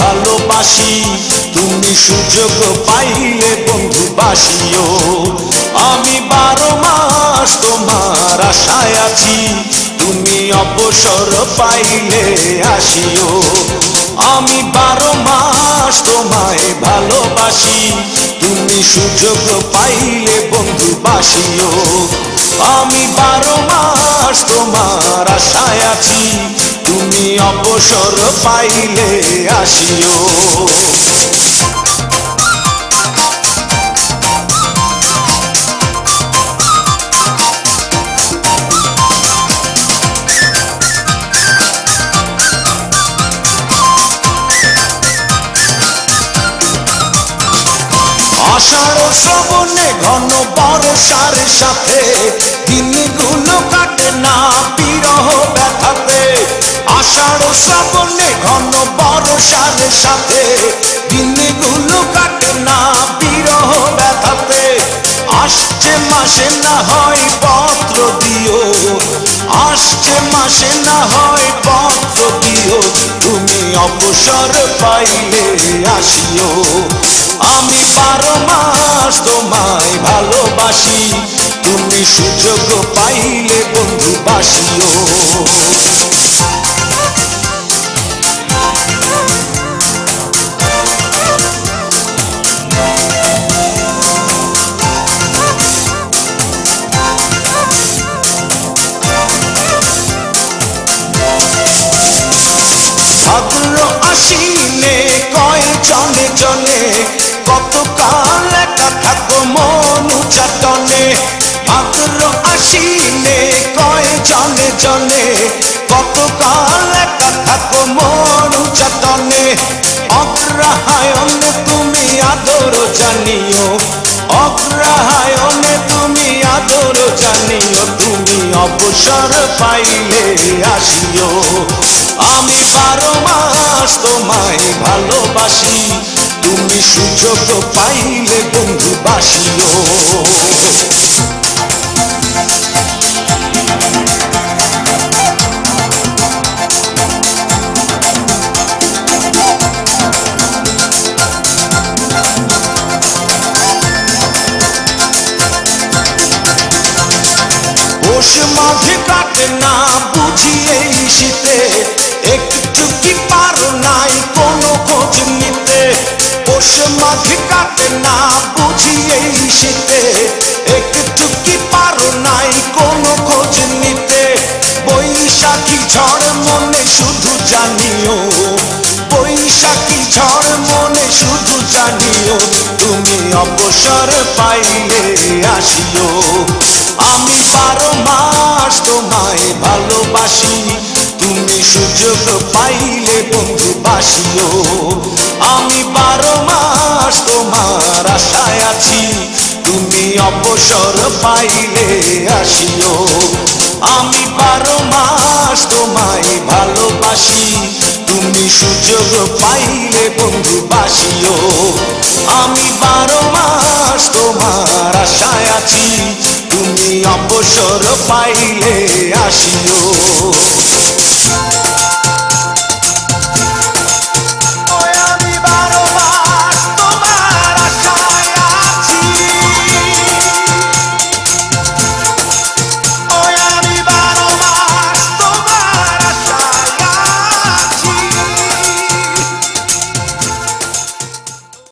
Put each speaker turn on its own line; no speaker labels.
ভালোবাসি, তুমি সুযোগ পাইলে বন্ধু বাসিও। আমি 12 মাস তোমার আশায় আছি, তুমি অবসর পাইলে আসিও। আমি 12 মাস তোমায় ভালোবাসি, তুমি সুযোগ পাইলে বন্ধু বাসিও। আমি 12 মাস তোমার আশায় আছি, তুমি অবসর পাইলে আসিও। আষাঢ় শ্রাবণে ঘন বর্ষার সাথে দিনগুলো কাটে না বিরহ ব্যথাতে। আষাঢ় শ্রাবণে ঘন বর্ষার সাথে দিনগুলো কাটে না বিরহ ব্যথাতে। আসছে মাসে না হয় পত্র দিও, আসছে মাসে না হয় পত্র দিও, তুমি অবসর পাইলে আসিও। আমি 12 মাস তোমায় ভালোবাসি, তুমি সুযোগ পাইলে বন্ধু বাসিও। ভাদ্র আশ্বিনে কয় জনে জনে, কতকাল একা থাকো মন উচাটনে। ভাদ্র আশ্বিনে কয় জনে জনে, কতকাল একা থাকো মন উচাটনে। অগ্রহায়ণে তুমি আদর জানিও, অগ্রহায়ণে তুমি আদর জানিও, তুমি অবসর পাইলে আসিও। আমি 12 মাস তোমায় ভালোবাসি, তুমি সুযোগ পাইলে বন্ধু বাসিও। পৌষ মাঘে কাটে না বুঝি এই শীতে, একটু কি পারো নাই কোনো খোঁজ নিতে। পৌষ মাঘে কাটে না বুঝি এই শীতে, একটু কি পারো নাই কোনো খোঁজ নিতে। বৈশাখী ঝড় মনে শুধু জানিও, বৈশাখী ঝড় মনে শুধু জানিও, তুমি অবসর পাইলে আসিও। আমি 12 মাস তোমায় ভালোবাসি, তুমি সুযোগ পাইলে বন্ধু বাসিও। আমি 12 মাস তোমার আশায় আছি, তুমি অবসর পাইলে আসিও। আমি 12 মাস তোমায় ভালোবাসি, তুমি সুযোগ পাইলে বন্ধু বাসিও। আমি 12 মাস তোমার আশায় আছি, তুমি অবসর পাইলে আসিও।